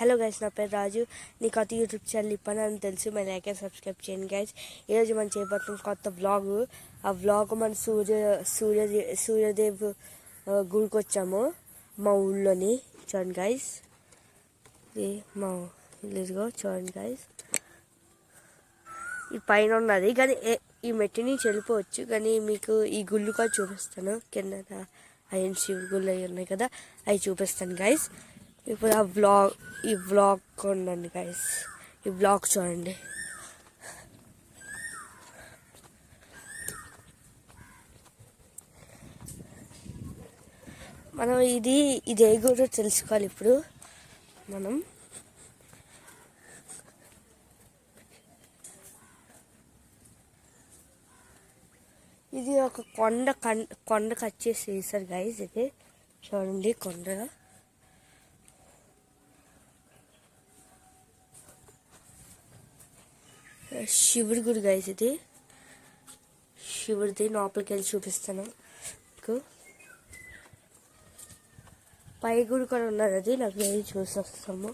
Hello guys, నా పేరు రాజు. నీ కొత్త యూట్యూబ్ ఛానల్ ఇప్పని అని తెలుసు. మన లైక్ అండ్ సబ్స్క్రైబ్ చేయండి గైస్. ఈరోజు మనం చేయబోతున్న కొత్త వ్లాగ్. ఆ వ్లాగ్ మన సూర్యదేవ్ గుడికి వచ్చాము మా ఊళ్ళోని. చూడండి గైస్, ఇది మా ఇల్లుగా చూడండి గైస్. ఈ పైన ఉన్నది కానీ ఈ మెట్టి నుంచి వెళ్ళిపోవచ్చు, కానీ మీకు ఈ గుళ్ళు కూడా చూపిస్తాను. కింద ఆయన శివుడు గుళ్ళు అవి ఉన్నాయి కదా, అవి చూపిస్తాను గైస్. ఇప్పుడు ఈ వ్లాగ్ ఉండండి గైస్, ఈ వ్లాగ్ చూడండి. మనం ఇది ఏ గుడో తెలుసుకోవాలి. ఇప్పుడు మనం ఇది ఒక కొండ కట్ చేసి వేసారు గైస్. ఇది చూడండి కొండ. శివుడి గుడి గైస్, ఇది శివుడిది. లోపలికి వెళ్ళి చూపిస్తాను మీకు. పై గుడి కూడా ఉన్నది, అది నాకు వెళ్ళి చూసి వస్తాము.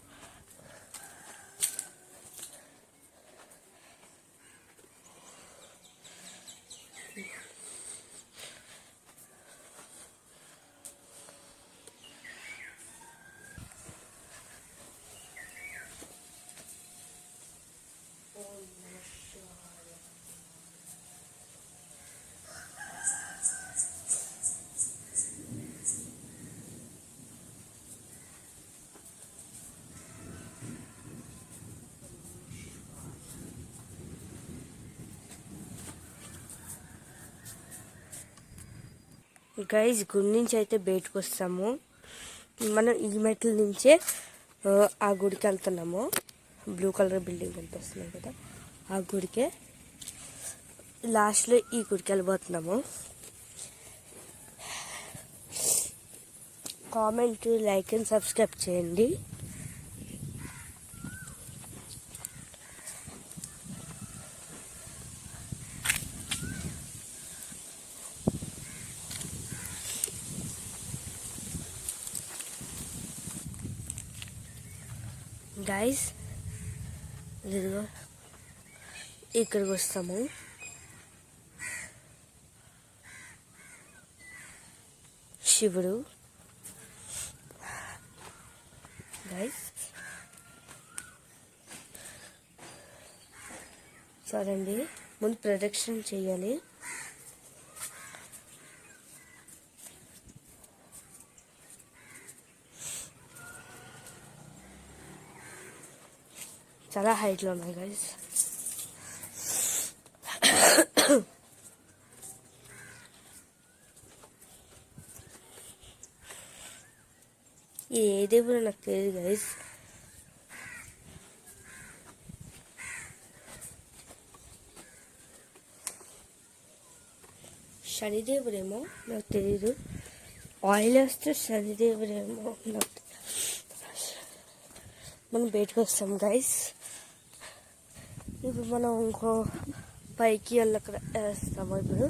గైజ్, గుడి నుంచి అయితే బయటకు వస్తాము. మనం ఈ మెట్ల నుంచే ఆ గుడికి వెళ్తున్నాము. బ్లూ కలర్ బిల్డింగ్ కనిపిస్తున్నాయి కదా, ఆ గుడికే లాస్ట్లో ఈ గుడికి వెళ్ళిపోతున్నాము. కామెంట్, లైక్ అండ్ సబ్స్క్రైబ్ చేయండి. గైస్, ఇదిగో ఇక్కడికి వస్తాము. శివుడు గైస్ చూడండి. ముందు ప్రదక్షిణ చేయాలి. చాలా హైట్లో ఉన్నాయి గైస్. ఏ దేవుడు నాకు తెలియదు గైస్. శనిదేవుడేమో నాకు తెలీదు. ఆయిల్ వేస్తే శనిదేవుడేమో నాకు. మనం బయటకు వస్తాం గైస్. ఇప్పుడు మనం ఇంకో పైకి వెళ్ళక్కడ వేస్తాము. ఇప్పుడు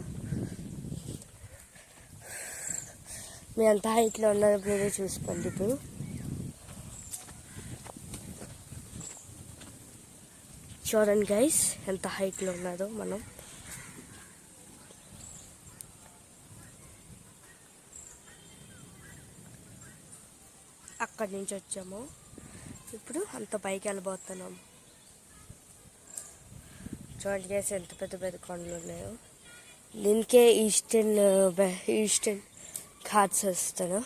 మీ అంత హైట్లో ఉన్నది మీరే చూసుకోండి. ఇప్పుడు చూడండి గైస్, ఎంత హైట్లో ఉన్నదో. మనం అక్కడి నుంచి వచ్చాము. ఇప్పుడు అంత పైకి వెళ్ళిపోతున్నాం. చూడండి గైస్, ఎంత పెద్ద పెద్ద కొండలు ఉన్నాయో. దీనికే ఈస్టర్న్ ఘాట్స్ వస్తాను.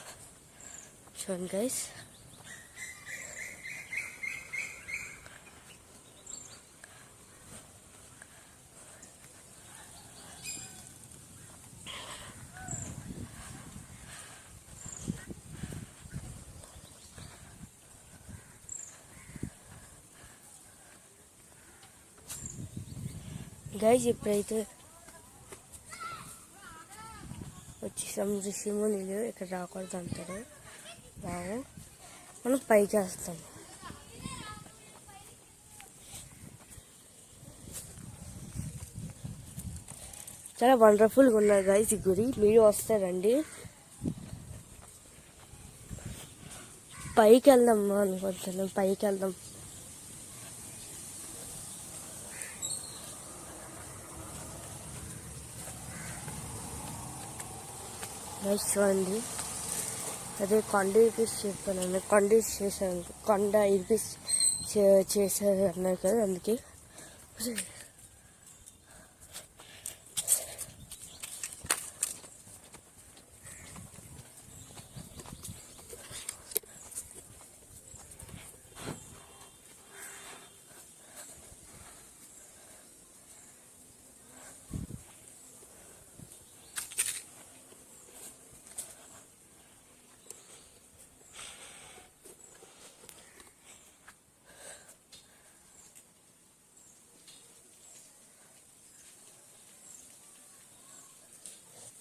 చూడండి గైస్. గైజ్, ఇప్పుడైతే వచ్చేసాము. ఋషిమునిలు ఇక్కడ రాకూడదు అంటారు. మనం పైకి వేస్తాము. చాలా వండర్ఫుల్గా ఉన్నారు గైజ్ ఈ గుడి. మీరు వస్తారండి. పైకి వెళ్దాం అనుకుంటున్నాం. పైకి వెళ్దాం. చూడండి, అదే కొండ ఇరిపీస్ చెప్పాను. కొండ చేశాను, కొండ ఇరిపీస్ చేశారు అన్నారు కదా, అందుకే.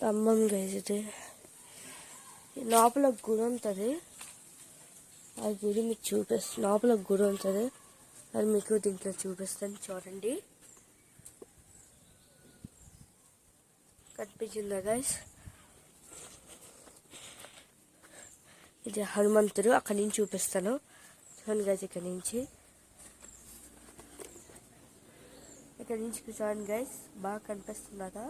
స్తంభం గైతే లోపల గుడి ఉంటుంది. ఆ గుడి మీకు చూపిస్తాను. లోపల గుడి ఉంటుంది, అది మీకు దీంట్లో చూపిస్తాను. చూడండి, కనిపించిందా గైస్? ఇది హనుమంతుడు. అక్కడి నుంచి చూపిస్తాను. చూడండి గైస్, ఇక్కడి నుంచి చూడండి గైస్, బాగా కనిపిస్తుందా?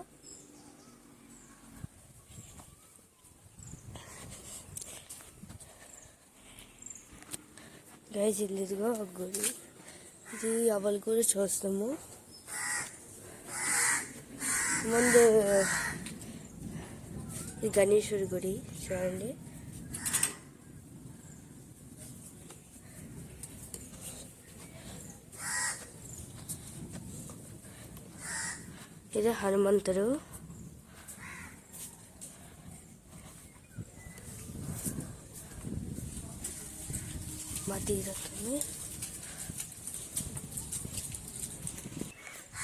గైస్ ఇదిగో గుడి. ఇది అవల్ గుడి చూస్తాము. ముందు ఈ గణేశుడి గుడి చూడండి. ఇది హనుమంతుడు. తీరుతుంది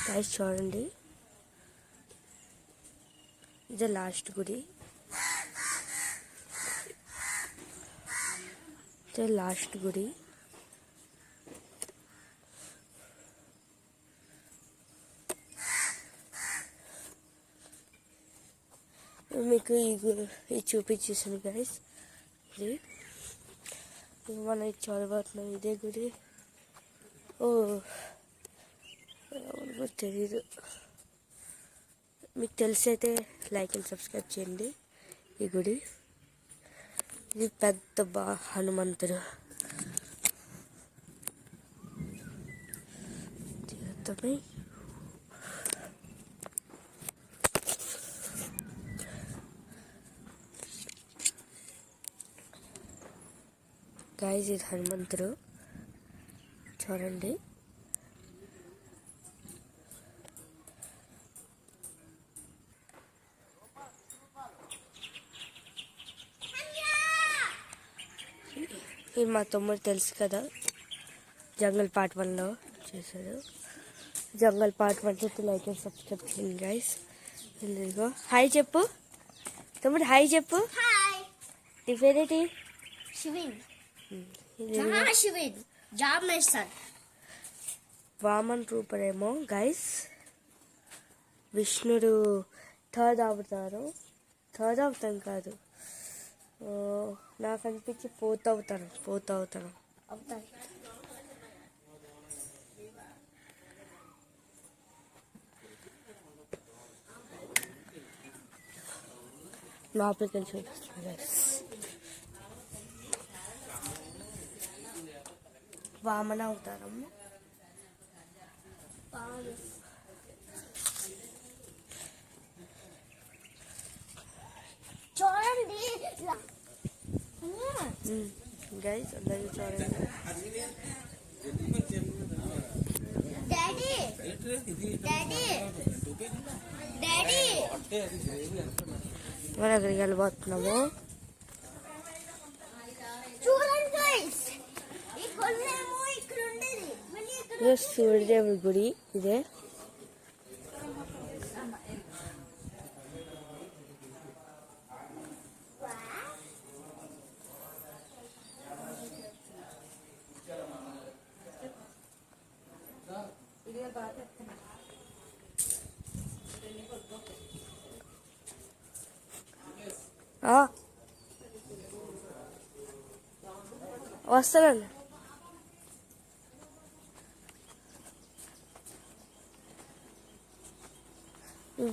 గైస్, చూడండి. ఇది లాస్ట్ గుడి. ఇది లాస్ట్ గుడి. మీకు ఇది చూపించేసాను గైస్. ఇది మనం చదవబోతున్నాం. ఇదే గుడి. తెలీదు. మీకు తెలిసైతే లైక్ అండ్ సబ్స్క్రైబ్ చేయండి. ఈ గుడి ఇది పెద్ద హనుమంతుడు. గైస్ ఇది హనుమంతుడు చూడండి. ఇది మా తమ్ముడు తెలుసు కదా, జంగల్ పార్ట్ 1లో చేశాడు. జంగల్ పార్ట్ 1 లైక్ అండ్ సబ్స్క్రైబ్ చేయండి గైస్. ఇదిగో హాయ్ చెప్పు తమ్ముడు, హాయ్ చెప్పు. నీ పేరేంటి? శివిన్. వామన్ రూపరేమో గైస్. విష్ణుడు థర్డ్ అవతారం కాదు, నాకు అనిపించి ఫోర్త్ అవతారం లోపలికి చూపిస్తాను గైస్. వామన అవతారం. చూడండి గైస్, అందరూ చూడండి. మనం అక్కడికి వెళ్ళిపోతున్నాము. సూర్యదేవుడి గుడి ఇదే. వస్తానండి.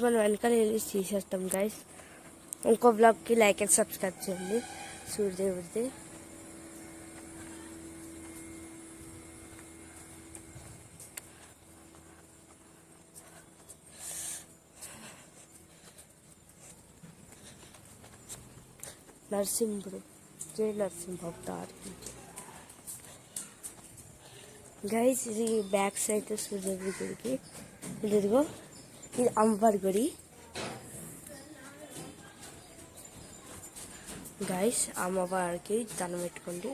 మనం వెనకాల వెళ్ళి తీసేస్తాం గైస్. ఇంకో బ్లాగ్కి లైక్ అండ్ సబ్స్క్రైబ్ చేయండి. సూర్యదేవుడిది నరసింహుడు, జై నరసింహ అవతార్. గైస్ ఇది బ్యాక్ సైడ్ సూర్యదేవుడి గుడికి. ఇదిగో ఇది అమ్మవారి గుడి గైస్. అమ్మవారికి దండం పెట్టుకోండి.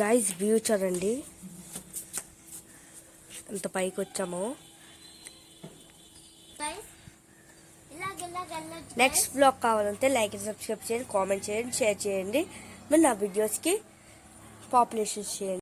గైస్ వ్యూ చూడండి ఎంత పైకి వచ్చామో. నెక్స్ట్ బ్లాగ్ కావాలంటే లైక్ అండ్ సబ్స్క్రైబ్ చేయండి, కామెంట్ చేయండి, షేర్ చేయండి. మరి నా వీడియోస్కి పాపులేషన్ చేయండి.